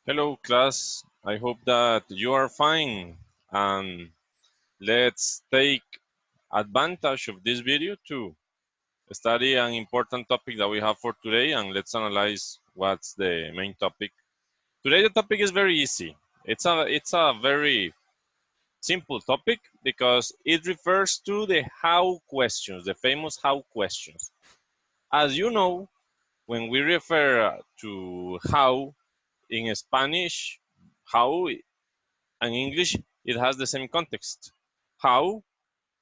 Hello, class. I hope that you are fine. And let's take advantage of this video to study an important topic that we have for today. And let's analyze what's the main topic. Today, the topic is very easy. It's a very simple topic because it refers to the how questions, the famous how questions. As you know, when we refer to how in Spanish, how and English, it has the same context. How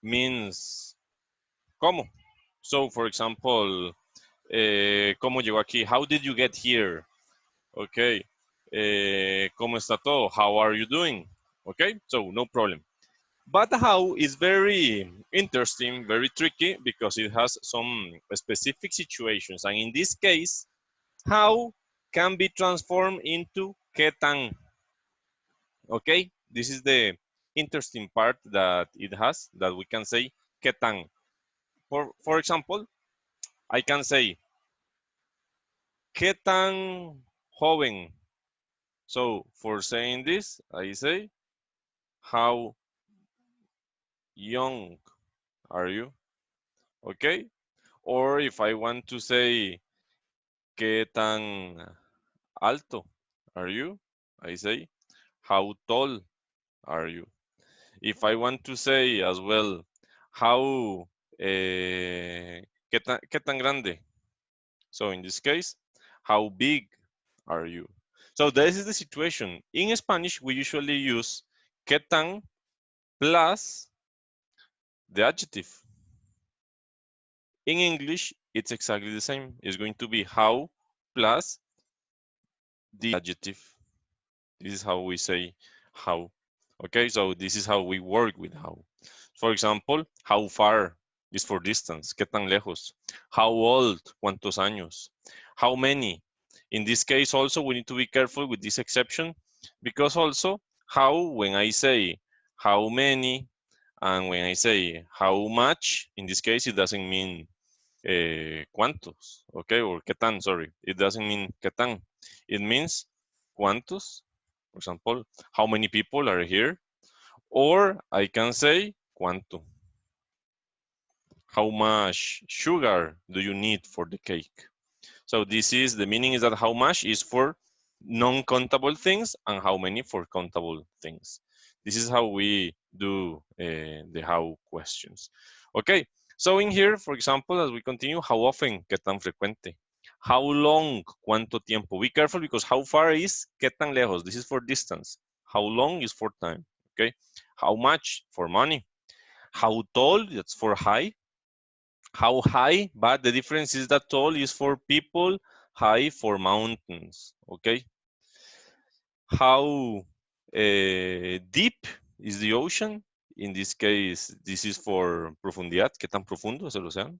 means cómo. So, for example, ¿cómo llegó aquí? How did you get here? Okay. ¿Cómo está todo? How are you doing? Okay, so no problem. But how is very interesting, very tricky because it has some specific situations. And in this case, how can be transformed into qué tan. Okay, this is the interesting part that it has that we can say qué tan. For example, I can say qué tan joven. So for saying this, I say how young are you? Okay, or if I want to say qué tan alto are you? I say how tall are you? If I want to say as well how qué tan grande. So in this case, how big are you? So this is the situation. In Spanish, we usually use qué tan plus the adjective. In English, it's exactly the same. It's going to be how plus the adjective. This is how we say how. Okay, so this is how we work with how. For example, how far is for distance. ¿Qué tan lejos? How old? ¿Cuántos años? How many? In this case also we need to be careful with this exception because also how, when I say how many and when I say how much, in this case it doesn't mean cuántos, okay, or qué tan, sorry. It doesn't mean qué tan. It means cuántos. For example, how many people are here? Or I can say cuánto. How much sugar do you need for the cake? So this is the meaning is that how much is for non-countable things and how many for countable things. This is how we do the how questions. Okay, so in here, for example, as we continue, how often, qué tan frecuente. How long, cuánto tiempo. Be careful because how far is qué tan lejos. This is for distance. How long is for time. Okay, how much for money. How tall, that's for high. How high, but the difference is that tall is for people, high for mountains. Okay, how deep is the ocean? In this case, this is for profundidad. ¿Qué tan profundo es el océano?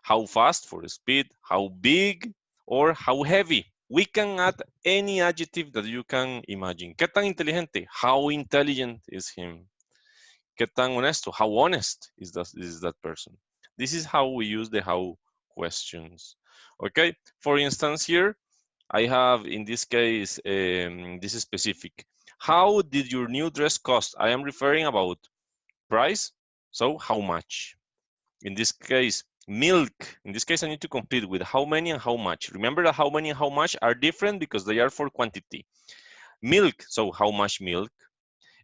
How fast for speed? How big or how heavy? We can add any adjective that you can imagine. ¿Qué tan inteligente? How intelligent is him? ¿Qué tan honesto? How honest is that person? This is how we use the how questions. Okay, for instance here, I have in this case, this is specific. How did your new dress cost? I am referring about price, so how much? In this case, milk. In this case, I need to complete with how many and how much. Remember that how many and how much are different because they are for quantity. Milk, so how much milk?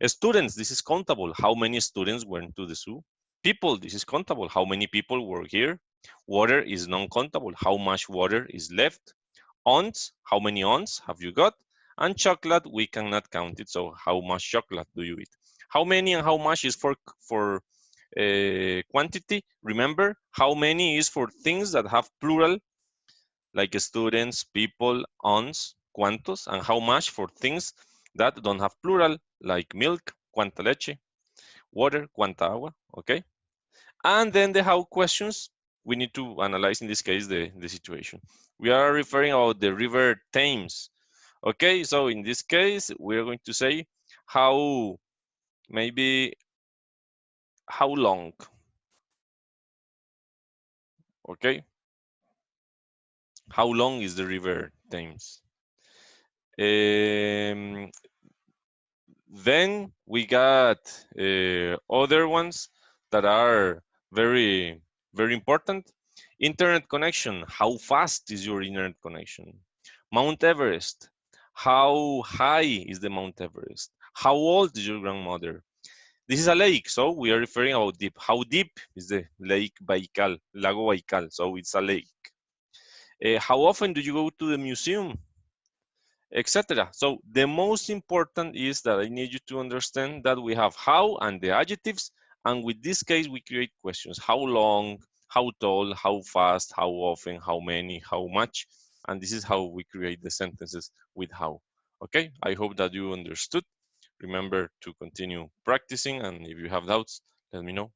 Students, this is countable. How many students went to the zoo? People, this is countable. How many people were here? Water is non-countable. How much water is left? Ounce, how many ounce have you got? And chocolate, we cannot count it. So how much chocolate do you eat? How many and how much is for quantity? Remember, how many is for things that have plural, like students, people, ounce, cuantos, and how much for things that don't have plural, like milk, cuánta leche, water, cuánta agua, okay? And then the how questions, we need to analyze in this case the situation. We are referring about the river Thames. Okay, so in this case, we're going to say how, maybe how long, okay? How long is the river Thames? Then we got other ones that are very, very important. Internet connection. How fast is your internet connection? Mount Everest. How high is the Mount Everest? How old is your grandmother? This is a lake, so we are referring how deep. How deep is the lake Baikal, Lago Baikal? So it's a lake. How often do you go to the museum? Etc. So the most important is that I need you to understand that we have how and the adjectives, and with this case we create questions. How long, how tall, how fast, how often, how many, how much, and this is how we create the sentences with how. Okay, I hope that you understood. Remember to continue practicing, and if you have doubts, let me know.